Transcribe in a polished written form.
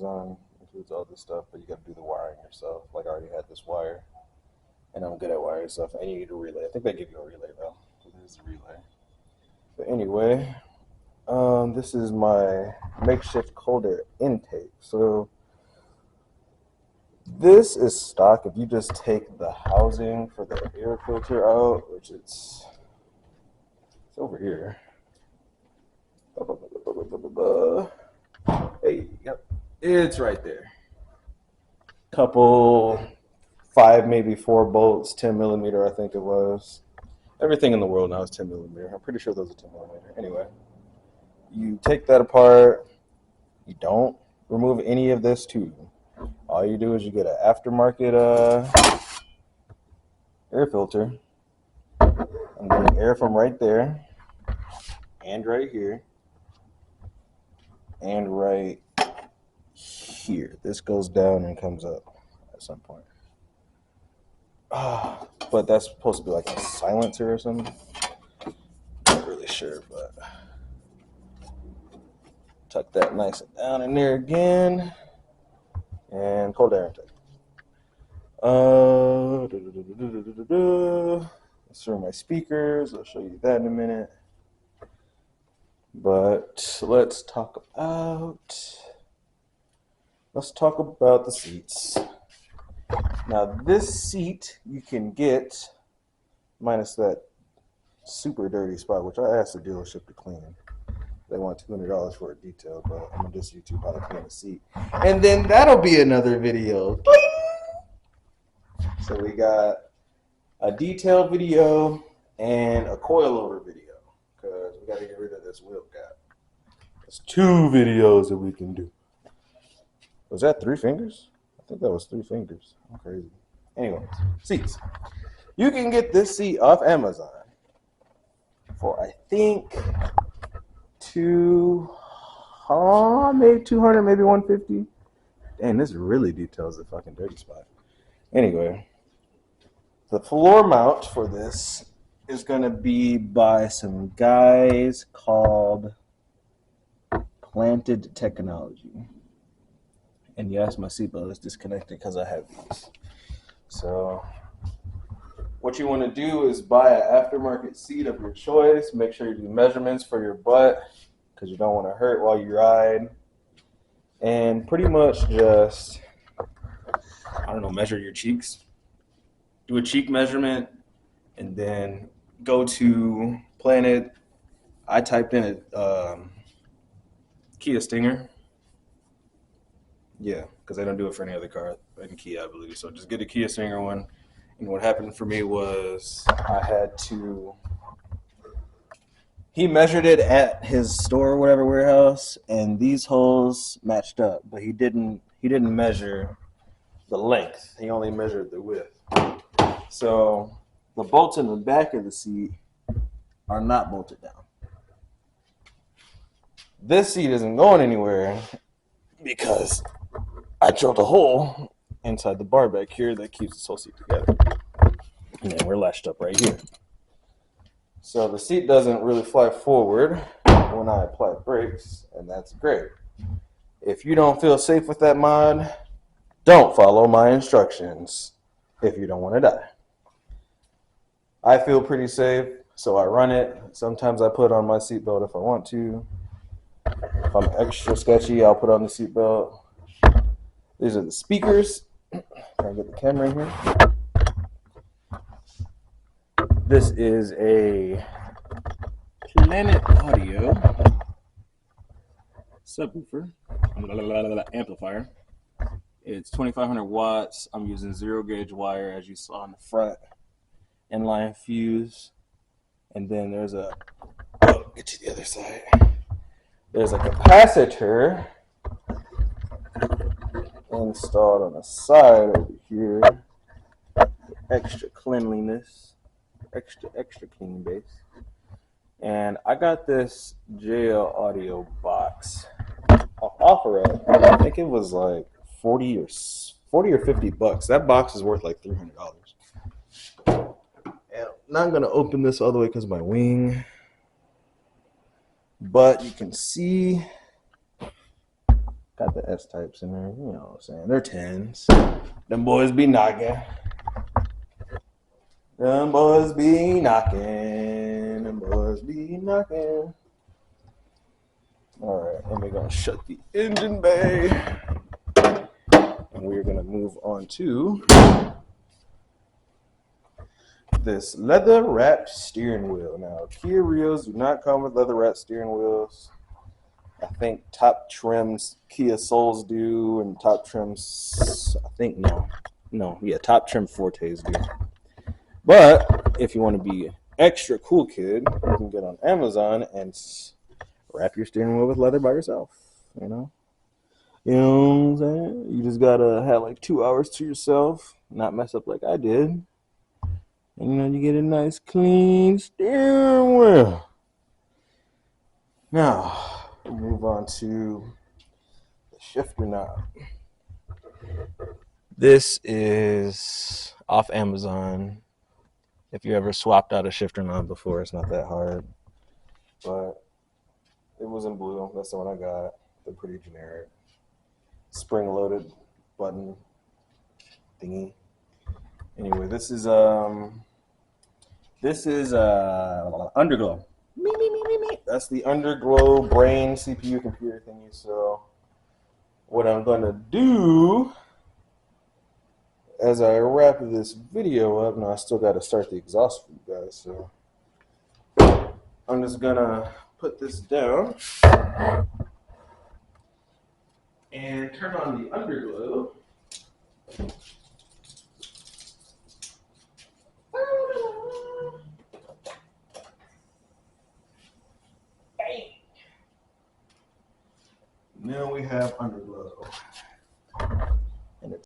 Amazon includes all this stuff, but you got to do the wiring yourself. Like I already had this wire, and I'm good at wiring stuff. And you need a relay. I think they give you a relay though. There's a relay. But anyway, this is my makeshift cold air intake. So this is stock. If you just take the housing for the air filter out, which it's over here. Hey, yep, it's right there. Couple 5, maybe 4 bolts, 10 millimeter, I think it was. Everything in the world now is 10 millimeter. I'm pretty sure those are 10 millimeter. Anyway, you take that apart. You don't remove any of this tube. All you do is you get an aftermarket air filter. I'm getting air from right there, and right here, and right here. This goes down and comes up at some point. But that's supposed to be like a silencer or something. Not really sure, but tuck that nice and down in there again. And cold air intake. Let's throw my speakers. I'll show you that in a minute. But let's talk about the seats. Now this seat you can get minus that super dirty spot, which I asked the dealership to clean. They want $200 for a detail, but I'm gonna just YouTube how to clean a seat, and then that'll be another video. So we got a detailed video and a coilover video because we got to get rid of this wheel cap. There's 2 videos that we can do. Was that 3 fingers? I think that was 3 fingers. I'm crazy. Anyways, seats. You can get this seat off Amazon for I think maybe 200, maybe 150. Dang, this really details the fucking dirty spot. Anyway, the floor mount for this is going to be by some guys called Planted Technology. And yes, my seatbelt is disconnected because I have these. So what you want to do is buy an aftermarket seat of your choice. Make sure you do measurements for your butt because you don't want to hurt while you ride. And pretty much just, I don't know, measure your cheeks. Do a cheek measurement and then go to Planet. I typed in a Kia Stinger. Yeah, because I don't do it for any other car in Kia, I believe. So just get a Kia Stinger one. And what happened for me was he measured it at his store or whatever warehouse, and these holes matched up, but he didn't measure the length. He only measured the width. So the bolts in the back of the seat are not bolted down. This seat isn't going anywhere because I drilled a hole inside the bar back here that keeps this whole seat together. And then we're latched up right here. So the seat doesn't really fly forward when I apply brakes, and that's great. If you don't feel safe with that mod, don't follow my instructions if you don't want to die. I feel pretty safe, so I run it. Sometimes I put on my seatbelt if I want to. If I'm extra sketchy, I'll put on the seatbelt. These are the speakers. Try and get the camera in here. This is a Planet Audio subwoofer, amplifier. It's 2,500 watts. I'm using 0 gauge wire, as you saw in the front. Inline fuse. And then there's get to the other side. There's a capacitor installed on the side over here. Extra cleanliness. Extra clean base. And I got this JL Audio box off OfferUp. I think it was like 40 or 50 bucks. That box is worth like $300. And I'm not gonna open this all the way because of my wing, but you can see Got the S types in there, you know what I'm saying? They're 10s. Them boys be knocking. Them boys be knocking. Them boys be knocking. All right, and we're gonna shut the engine bay. And we're gonna move on to this leather wrapped steering wheel. Now, Kia Rios do not come with leather wrapped steering wheels. I think top trims Kia Souls do, and top trims, I think top trim Fortes do. But if you want to be extra cool kid, you can get on Amazon and wrap your steering wheel with leather by yourself. You know what I'm saying? You just gotta have like 2 hours to yourself, not mess up like I did. And you get a nice clean steering wheel. Now, we'll move on to the shifter knob. This is off Amazon. If you ever swapped out a shifter knob before, it's not that hard. But it was in blue. That's the one I got. They're pretty generic. Spring-loaded button thingy. Anyway, this is Underglow. That's the Underglow brain CPU computer thingy. So what I'm gonna do as I wrap this video up, now I still got to start the exhaust for you guys. So I'm just gonna put this down and turn on the Underglow.